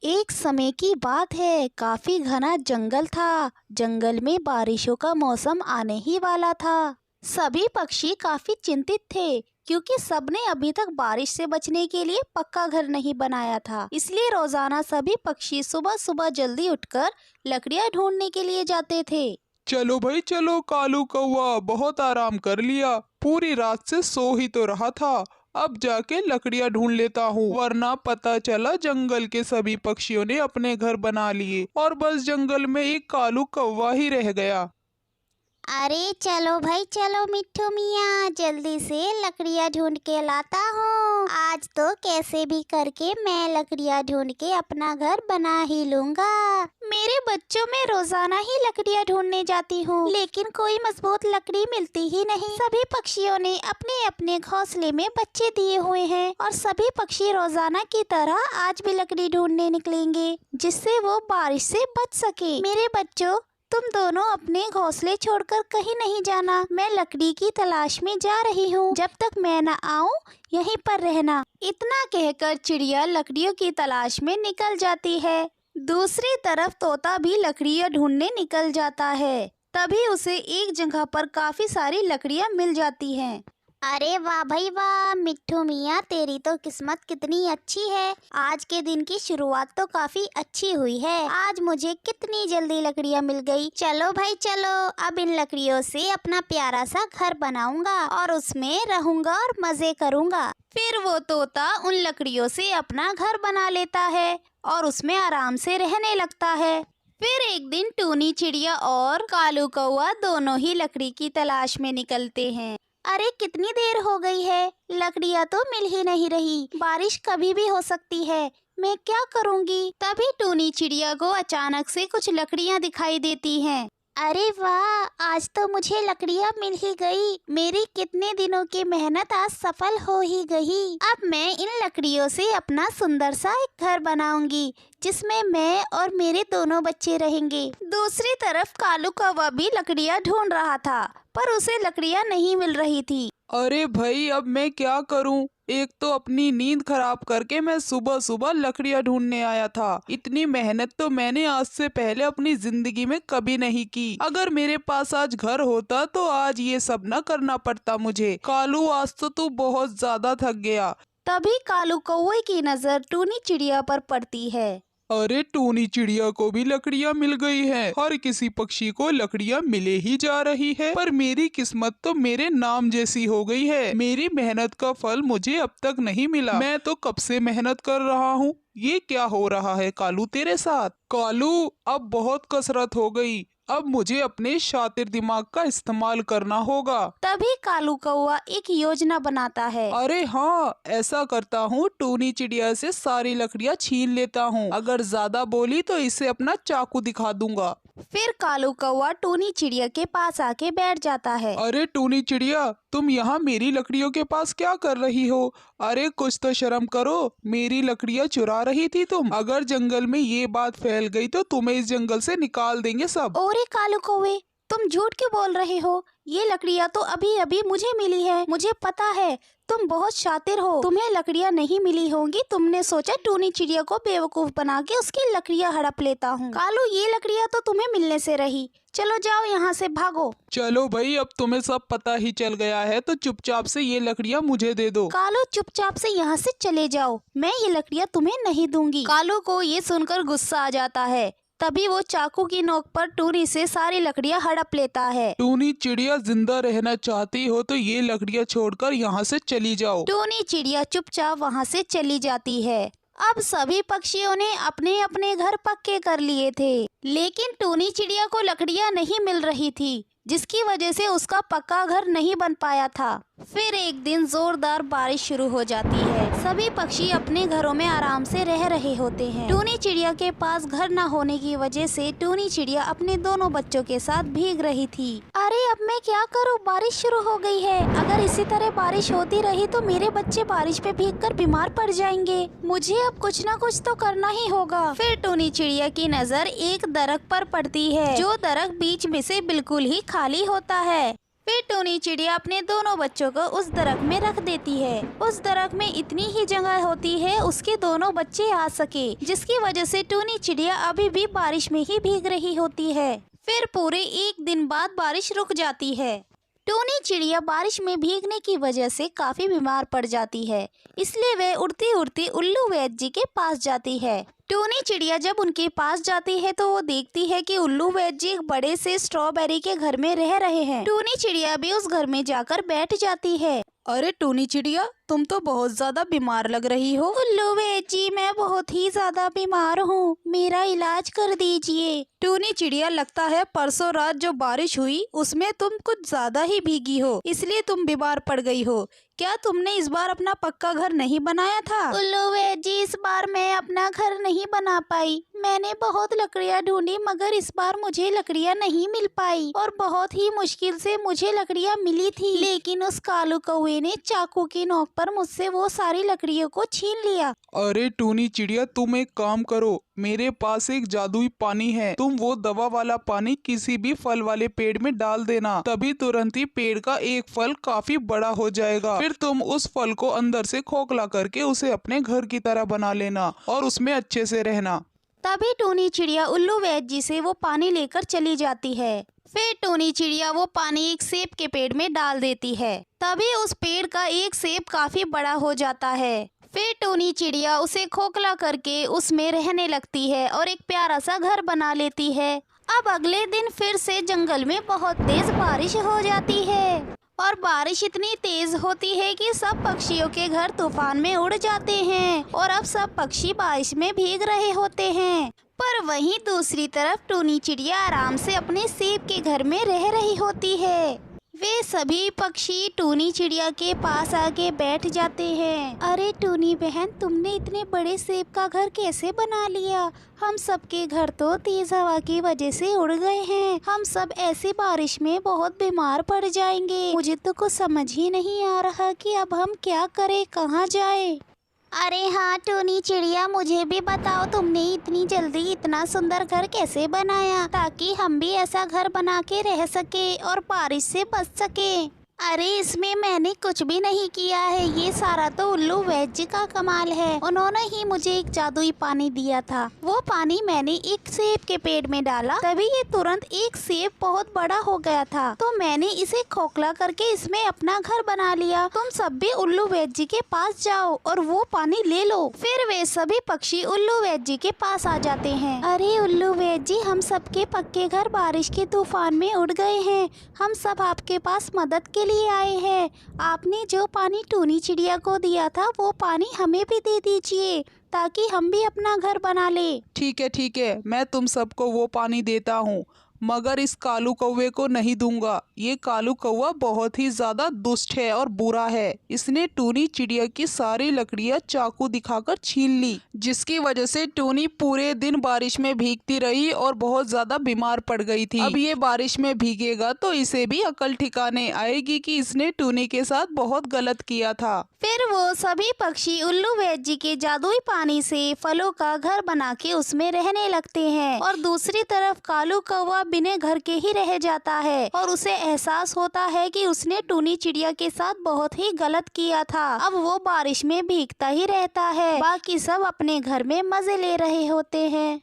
एक समय की बात है, काफी घना जंगल था। जंगल में बारिशों का मौसम आने ही वाला था। सभी पक्षी काफी चिंतित थे क्योंकि सबने अभी तक बारिश से बचने के लिए पक्का घर नहीं बनाया था। इसलिए रोजाना सभी पक्षी सुबह सुबह जल्दी उठकर लकड़ियां ढूंढने के लिए जाते थे। चलो भाई चलो, कालू कौवा बहुत आराम कर लिया। पूरी रात से सो ही तो रहा था। अब जाके लकड़ियां ढूंढ लेता हूँ, वरना पता चला जंगल के सभी पक्षियों ने अपने घर बना लिए और बस जंगल में एक कालू कौवा ही रह गया। अरे चलो भाई चलो मिट्ठू मियाँ, जल्दी से लकड़ियाँ ढूंढ के लाता हूँ। आज तो कैसे भी करके मैं लकड़ियाँ ढूंढ के अपना घर बना ही लूंगा। मेरे बच्चों में रोजाना ही लकड़ियां ढूंढने जाती हूँ, लेकिन कोई मजबूत लकड़ी मिलती ही नहीं। सभी पक्षियों ने अपने अपने घोंसले में बच्चे दिए हुए हैं और सभी पक्षी रोजाना की तरह आज भी लकड़ी ढूंढने निकलेंगे, जिससे वो बारिश से बच सके। मेरे बच्चों, तुम दोनों अपने घोंसले छोड़कर कहीं नहीं जाना। मैं लकड़ी की तलाश में जा रही हूँ। जब तक मैं न आऊँ, यहीं पर रहना। इतना कहकर चिड़िया लकड़ियों की तलाश में निकल जाती है। दूसरी तरफ तोता भी लकड़ियां ढूंढने निकल जाता है। तभी उसे एक जगह पर काफी सारी लकड़ियां मिल जाती हैं। अरे वाह भाई वाह, मिट्ठू मियाँ तेरी तो किस्मत कितनी अच्छी है। आज के दिन की शुरुआत तो काफी अच्छी हुई है। आज मुझे कितनी जल्दी लकड़ियाँ मिल गई। चलो भाई चलो, अब इन लकड़ियों से अपना प्यारा सा घर बनाऊंगा और उसमें रहूंगा और मजे करूंगा। फिर वो तोता उन लकड़ियों से अपना घर बना लेता है और उसमें आराम से रहने लगता है। फिर एक दिन टूनी चिड़िया और कालू कौवा दोनों ही लकड़ी की तलाश में निकलते हैं। अरे कितनी देर हो गई है, लकड़ियाँ तो मिल ही नहीं रही। बारिश कभी भी हो सकती है, मैं क्या करूँगी। तभी टूनी चिड़िया को अचानक से कुछ लकड़ियाँ दिखाई देती हैं। अरे वाह, आज तो मुझे लकड़ियाँ मिल ही गई। मेरी कितने दिनों की मेहनत आज सफल हो ही गई। अब मैं इन लकड़ियों से अपना सुंदर सा एक घर बनाऊंगी, जिसमें मैं और मेरे दोनों बच्चे रहेंगे। दूसरी तरफ कालू कौवा भी लकड़ियाँ ढूंढ रहा था, पर उसे लकड़ियाँ नहीं मिल रही थी। अरे भाई, अब मैं क्या करूं? एक तो अपनी नींद खराब करके मैं सुबह सुबह लकड़ियां ढूंढने आया था। इतनी मेहनत तो मैंने आज से पहले अपनी जिंदगी में कभी नहीं की। अगर मेरे पास आज घर होता तो आज ये सब न करना पड़ता मुझे। कालू, आज तो तू बहुत ज्यादा थक गया। तभी कालू कौवे की नजर टूनी चिड़िया पर पड़ती है। अरे टूनी चिड़िया को भी लकड़ियाँ मिल गई हैं। हर किसी पक्षी को लकड़ियाँ मिले ही जा रही है, पर मेरी किस्मत तो मेरे नाम जैसी हो गई है। मेरी मेहनत का फल मुझे अब तक नहीं मिला। मैं तो कब से मेहनत कर रहा हूँ। ये क्या हो रहा है कालू तेरे साथ? कालू, अब बहुत कसरत हो गई। अब मुझे अपने शातिर दिमाग का इस्तेमाल करना होगा। तभी कालू कौवा एक योजना बनाता है। अरे हाँ, ऐसा करता हूँ, टूनी चिड़िया से सारी लकड़ियाँ छीन लेता हूँ। अगर ज्यादा बोली तो इसे अपना चाकू दिखा दूंगा। फिर कालू कौवा टूनी चिड़िया के पास आके बैठ जाता है। अरे टूनी चिड़िया, तुम यहाँ मेरी लकड़ियों के पास क्या कर रही हो? अरे कुछ तो शर्म करो, मेरी लकड़ियाँ चुरा रही थी तुम। अगर जंगल में ये बात फैल गई तो तुम्हें इस जंगल से निकाल देंगे सब। ओरे कालू कौवे, तुम झूठ क्यों बोल रहे हो? ये लकड़ियाँ तो अभी अभी मुझे मिली है। मुझे पता है तुम बहुत शातिर हो। तुम्हें लकड़ियाँ नहीं मिली होंगी। तुमने सोचा टूनी चिड़िया को बेवकूफ बना के उसकी लकड़ियाँ हड़प लेता हूँ। कालू, ये लकड़ियाँ तो तुम्हें मिलने से रही। चलो जाओ यहाँ से, भागो। चलो भाई, अब तुम्हें सब पता ही चल गया है तो चुपचाप से ये लकड़ियाँ मुझे दे दो। कालू, चुपचाप से यहाँ से चले जाओ। मैं ये लकड़ियाँ तुम्हें नहीं दूंगी। कालू को ये सुनकर गुस्सा आ जाता है। तभी वो चाकू की नोक पर टूनी से सारी लकड़ियाँ हड़प लेता है। टूनी चिड़िया, जिंदा रहना चाहती हो तो ये लकड़ियाँ छोड़कर यहाँ से चली जाओ। टूनी चिड़िया चुपचाप वहाँ से चली जाती है। अब सभी पक्षियों ने अपने अपने घर पक्के कर लिए थे, लेकिन टूनी चिड़िया को लकड़ियाँ नहीं मिल रही थी, जिसकी वजह से उसका पक्का घर नहीं बन पाया था। फिर एक दिन जोरदार बारिश शुरू हो जाती है। सभी पक्षी अपने घरों में आराम से रह रहे होते हैं। टूनी चिड़िया के पास घर न होने की वजह से टूनी चिड़िया अपने दोनों बच्चों के साथ भीग रही थी। अरे अब मैं क्या करूँ, बारिश शुरू हो गई है। अगर इसी तरह बारिश होती रही तो मेरे बच्चे बारिश में भीगकर बीमार पड़ जाएंगे। मुझे अब कुछ न कुछ तो करना ही होगा। फिर टूनी चिड़िया की नजर एक दरख्त पर पड़ती है, जो दरख्त बीच में से बिल्कुल ही खाली होता है। फिर टूनी चिड़िया अपने दोनों बच्चों को उस दरख्त में रख देती है। उस दरख्त में इतनी ही जगह होती है उसके दोनों बच्चे आ सके, जिसकी वजह से टूनी चिड़िया अभी भी बारिश में ही भीग रही होती है। फिर पूरे 1 दिन बाद बारिश रुक जाती है। टूनी चिड़िया बारिश में भीगने की वजह से काफी बीमार पड़ जाती है, इसलिए वह उड़ती उड़ती उल्लू वैद्य जी के पास जाती है। टूनी चिड़िया जब उनके पास जाती है तो वो देखती है कि उल्लू वैद्य जी एक बड़े से स्ट्रॉबेरी के घर में रह रहे हैं। टूनी चिड़िया भी उस घर में जाकर बैठ जाती है। अरे टूनी चिड़िया, तुम तो बहुत ज्यादा बीमार लग रही हो। उल्लू वैद्य जी, मैं बहुत ही ज्यादा बीमार हूँ, मेरा इलाज कर दीजिए। टूनी चिड़िया, लगता है परसों रात जो बारिश हुई उसमें तुम कुछ ज्यादा ही भीगी हो, इसलिए तुम बीमार पड़ गई हो। क्या तुमने इस बार अपना पक्का घर नहीं बनाया था? उल्लू वैद्य जी, इस बार मैं अपना घर नहीं बना पाई। मैंने बहुत लकड़ियाँ ढूंढी मगर इस बार मुझे लकड़ियाँ नहीं मिल पाई और बहुत ही मुश्किल से मुझे लकड़ियाँ मिली थी। लेकिन उस कालू कौवे ने चाकू की नोक पर मुझसे वो सारी लकड़ियों को छीन लिया। अरे टूनी चिड़िया, तुम एक काम करो, मेरे पास एक जादुई पानी है, तुम वो दवा वाला पानी किसी भी फल वाले पेड़ में डाल देना, तभी तुरंत ही पेड़ का एक फल काफी बड़ा हो जाएगा। फिर तुम उस फल को अंदर से खोखला करके उसे अपने घर की तरह बना लेना और उसमें अच्छे से रहना। तभी टूनी चिड़िया उल्लू वैद्य जी से वो पानी लेकर चली जाती है। फिर टूनी चिड़िया वो पानी एक सेब के पेड़ में डाल देती है। तभी उस पेड़ का एक सेब काफी बड़ा हो जाता है। फिर टूनी चिड़िया उसे खोखला करके उसमें रहने लगती है और एक प्यारा सा घर बना लेती है। अब अगले दिन फिर से जंगल में बहुत तेज बारिश हो जाती है और बारिश इतनी तेज होती है कि सब पक्षियों के घर तूफान में उड़ जाते हैं और अब सब पक्षी बारिश में भीग रहे होते हैं। पर वहीं दूसरी तरफ टूनी चिड़िया आराम से अपने सेब के घर में रह रही होती है। वे सभी पक्षी टूनी चिड़िया के पास आके बैठ जाते हैं। अरे टूनी बहन, तुमने इतने बड़े सेब का घर कैसे बना लिया? हम सबके घर तो तेज हवा की वजह से उड़ गए हैं। हम सब ऐसी बारिश में बहुत बीमार पड़ जाएंगे। मुझे तो कुछ समझ ही नहीं आ रहा कि अब हम क्या करें, कहाँ जाएं? अरे हाँ टूनी चिड़िया, मुझे भी बताओ, तुमने इतनी जल्दी इतना सुंदर घर कैसे बनाया ताकि हम भी ऐसा घर बना के रह सके और बारिश से बच सके? अरे इसमें मैंने कुछ भी नहीं किया है, ये सारा तो उल्लू वैद्य जी का कमाल है। उन्होंने ही मुझे एक जादुई पानी दिया था। वो पानी मैंने एक सेब के पेड़ में डाला, तभी ये तुरंत एक सेब बहुत बड़ा हो गया था। तो मैंने इसे खोखला करके इसमें अपना घर बना लिया। तुम सब भी उल्लू वैद्य जी के पास जाओ और वो पानी ले लो। फिर वे सभी पक्षी उल्लू वैद्य जी के पास आ जाते हैं। अरे उल्लू वैद्य जी, हम सबके पक्के घर बारिश के तूफान में उड़ गए हैं। हम सब आपके पास मदद के लिए आए हैं। आपने जो पानी टूनी चिड़िया को दिया था वो पानी हमें भी दे दीजिए ताकि हम भी अपना घर बना ले। ठीक है, मैं तुम सबको वो पानी देता हूँ, मगर इस कालू कौवे को नहीं दूंगा। ये कालू कौवा बहुत ही ज्यादा दुष्ट है और बुरा है। इसने टूनी चिड़िया की सारी लकड़ियाँ चाकू दिखाकर छीन ली, जिसकी वजह से टूनी पूरे दिन बारिश में भीगती रही और बहुत ज्यादा बीमार पड़ गई थी। अब ये बारिश में भीगेगा तो इसे भी अकल ठिकाने आएगी कि इसने टूनी के साथ बहुत गलत किया था। फिर वो सभी पक्षी उल्लू वैद्य जी के जादुई पानी से फलों का घर बना के उसमें रहने लगते हैं और दूसरी तरफ कालू कौवा बिना घर के ही रह जाता है और उसे एहसास होता है कि उसने टूनी चिड़िया के साथ बहुत ही गलत किया था। अब वो बारिश में भीगता ही रहता है, बाकी सब अपने घर में मजे ले रहे होते हैं।